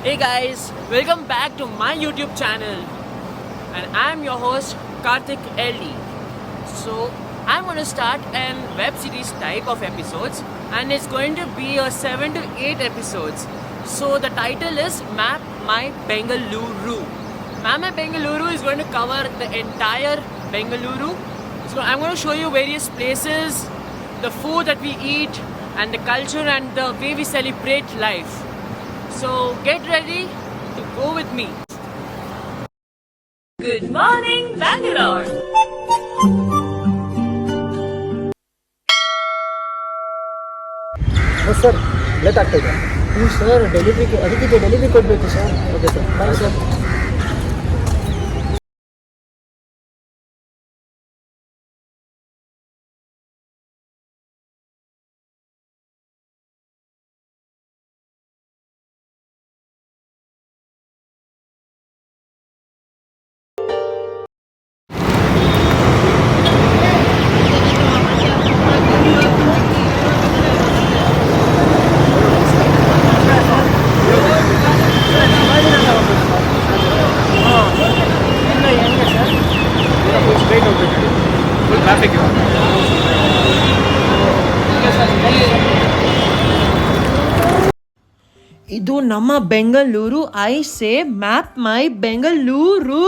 Hey guys, welcome back to my YouTube channel, and I'm your host Karthik LD. So I'm going to start a web series type of episodes, and it's going to be a 7 to 8 episodes. So the title is Map My Bengaluru. Map My Bengaluru is going to cover the entire Bengaluru. So I'm going to show you various places, the food that we eat, and the culture and the way we celebrate life. So get ready to go with me. Good morning, Bangalore. Sir late ಆಗ್ತಾಯಿದೆ. ಹ್ಞೂ sir, ಅದಕ್ಕೆ delivery ಕೊಡಬೇಕು sir. Okay sir, bye sir. Straight ಹೋಗ್ಬೇಕು, full traffic ಇವಾಗ. ಇದು ನಮ್ಮ Bengaluru. I say map my Bengaluru.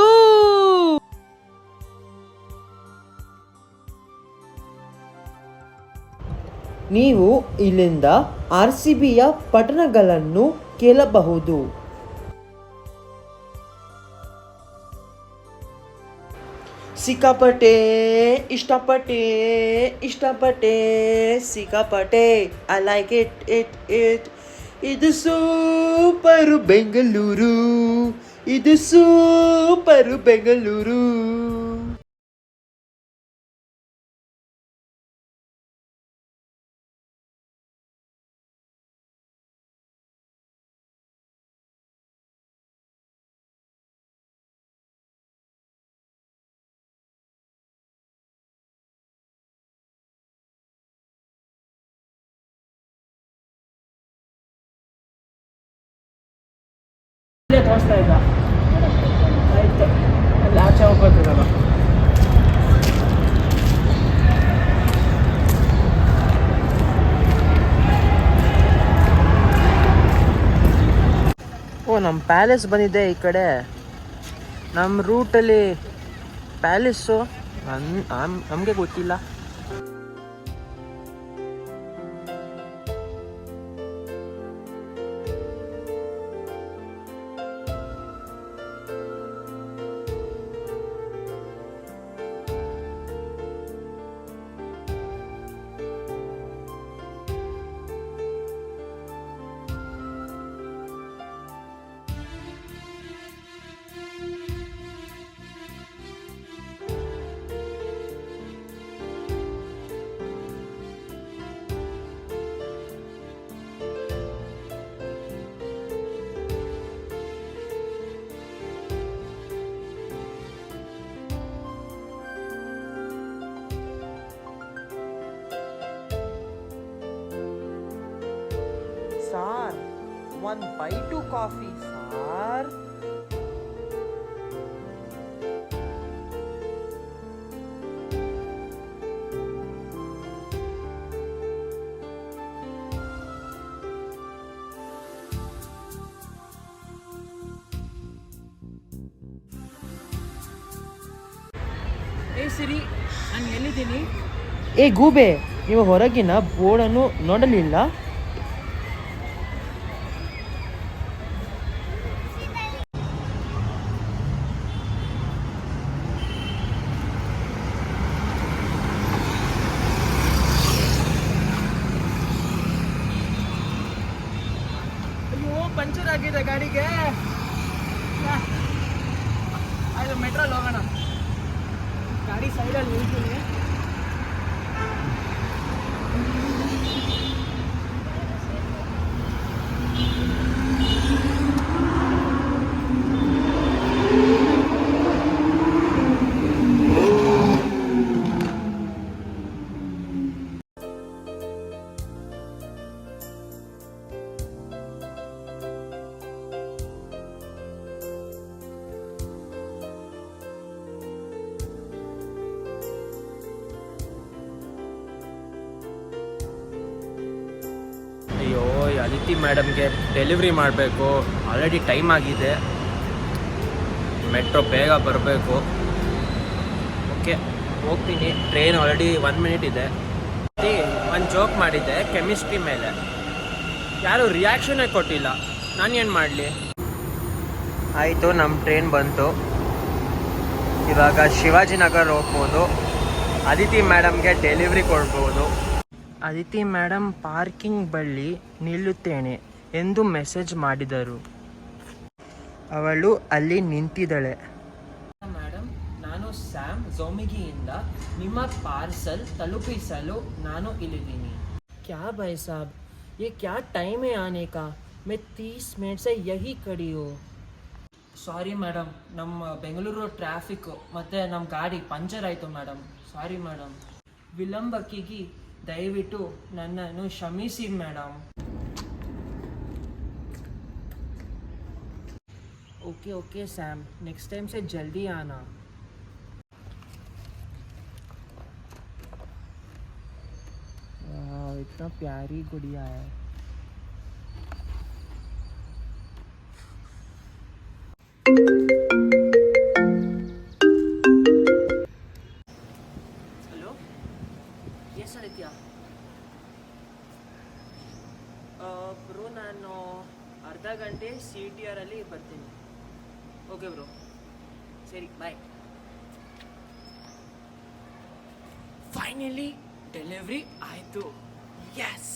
ನೀವು ಇಲ್ಲಿಂದ RCBಯ ಪಟ್ಟಣಗಳನ್ನು ಕೇಳಬಹುದು. ಸಿಕ್ಕಾಪಟ್ಟೆ ಇಷ್ಟಪಟ್ಟೆ ಸಿಕ್ಕಾಪಟ್ಟೆ. I like it. ಇದು ಸೂಪರು ಬೆಂಗಳೂರು, ಇದು ಸೂಪರು ಬೆಂಗಳೂರು. ತೋರಿಸ್ತಾ ಇದ್ದ ಆಯ್ತು, ಅಲ್ಲಿ ಆಚೆ ಹೋಗ್ಬೋದಿರಲ್ಲ. ಓ, ನಮ್ಮ ಪ್ಯಾಲೇಸ್ ಬಂದಿದೆ ಈ ಕಡೆ. ನಮ್ಮ ರೂಟಲ್ಲಿ ಪ್ಯಾಲೇಸು ನಮಗೆ ಗೊತ್ತಿಲ್ಲ. Sir, 1 bite coffee sir. ಏ ಸಿರಿ, ನಾನು ಎಲ್ಲಿದ್ದೀನಿ? ಏ ಗೂಬೆ, ನೀವು ಹೊರಗಿನ ಬೋರ್ಡನ್ನು ನೋಡಲಿಲ್ಲ? ಅಯ್ಯೋ, ಪಂಚರ್ ಆಗಿದೆ ಗಾಡಿಗೆ. ಆಯ್ತು, ಮೆಟ್ರಲ್ಲಿ ಹೋಗೋಣ. ಗಾಡಿ ಸೈಡಲ್ಲಿ ನಿಲ್ತೀನಿ. ಅದಿತಿ ಮೇಡಮ್ಗೆ ಡೆಲಿವ್ರಿ ಮಾಡಬೇಕು. ಆಲ್ರೆಡಿ ಟೈಮ್ ಆಗಿದೆ, ಮೆಟ್ರೋ ಬೇಗ ಬರಬೇಕು. ಓಕೆ, ಹೋಗ್ತೀನಿ. ಟ್ರೈನ್ ಆಲ್ರೆಡಿ 1 ಮಿನಿಟ್ ಇದೆ. ಒಂದು ಜೋಕ್ ಮಾಡಿದ್ದೆ ಕೆಮಿಸ್ಟ್ರಿ ಮೇಲೆ, ಯಾರು ರಿಯಾಕ್ಷನೇ ಕೊಟ್ಟಿಲ್ಲ. ನಾನು ಏನು ಮಾಡಲಿ? ಆಯಿತು, ನಮ್ಮ ಟ್ರೈನ್ ಬಂತು. ಇವಾಗ ಶಿವಾಜಿನಗರ ಹೋಗ್ಬೋದು. ಅದಿತಿ ಮೇಡಮ್ಗೆ ಡೆಲಿವ್ರಿ ಕೊಡ್ಬೋದು. ಅದಿತಿ ಮೇಡಮ್ ಪಾರ್ಕಿಂಗ್ ಬಳಿ ನಿಲ್ಲುತ್ತೇನೆ ಎಂದು ಮೆಸೇಜ್ ಮಾಡಿದರು. ಅವಳು ಅಲ್ಲಿ ನಿಂತಿದ್ದಾಳೆ. ಮೇಡಮ್, ನಾನು ಸ್ಯಾಮ್ ಝೋಮಿಗಿಯಿಂದ ನಿಮ್ಮ ಪಾರ್ಸಲ್ ತಲುಪಿಸಲು ನಾನು ಇಲ್ಲಿದ್ದೀನಿ. ಕ್ಯಾ ಭಾಯ್ ಸಾಬ್, ये क्या टाइम है आने का? मैं 30 मिनट से यही खड़ी हूँ. ಸಾರಿ ಮೇಡಮ್, ನಮ್ಮ ಬೆಂಗಳೂರು ಟ್ರಾಫಿಕ್ಕು ಮತ್ತು ನಮ್ಮ ಗಾಡಿ ಪಂಚರ್ ಆಯಿತು ಮೇಡಮ್. Sorry madam. ವಿಳಂಬಕ್ಕಿಗೆ ದಯವಿಟ್ಟು ನನ್ನನ್ನು ಕ್ಷಮಿಸಿ madam. Okay okay Sam, next time से जल्दी आना. इतना प्यारी गुड़िया है. Hello, yes Aditya. ಬ್ರೋ, ನಾನು ಅರ್ಧ ಗಂಟೆ CTR ಅಲ್ಲಿ ಬರ್ತೀನಿ. ಓಕೆ ಬ್ರೋ, ಸರಿ, ಬಾಯ್. ಫೈನಲಿ ಡೆಲಿವ್ರಿ ಆಯಿತು. ಯಸ್.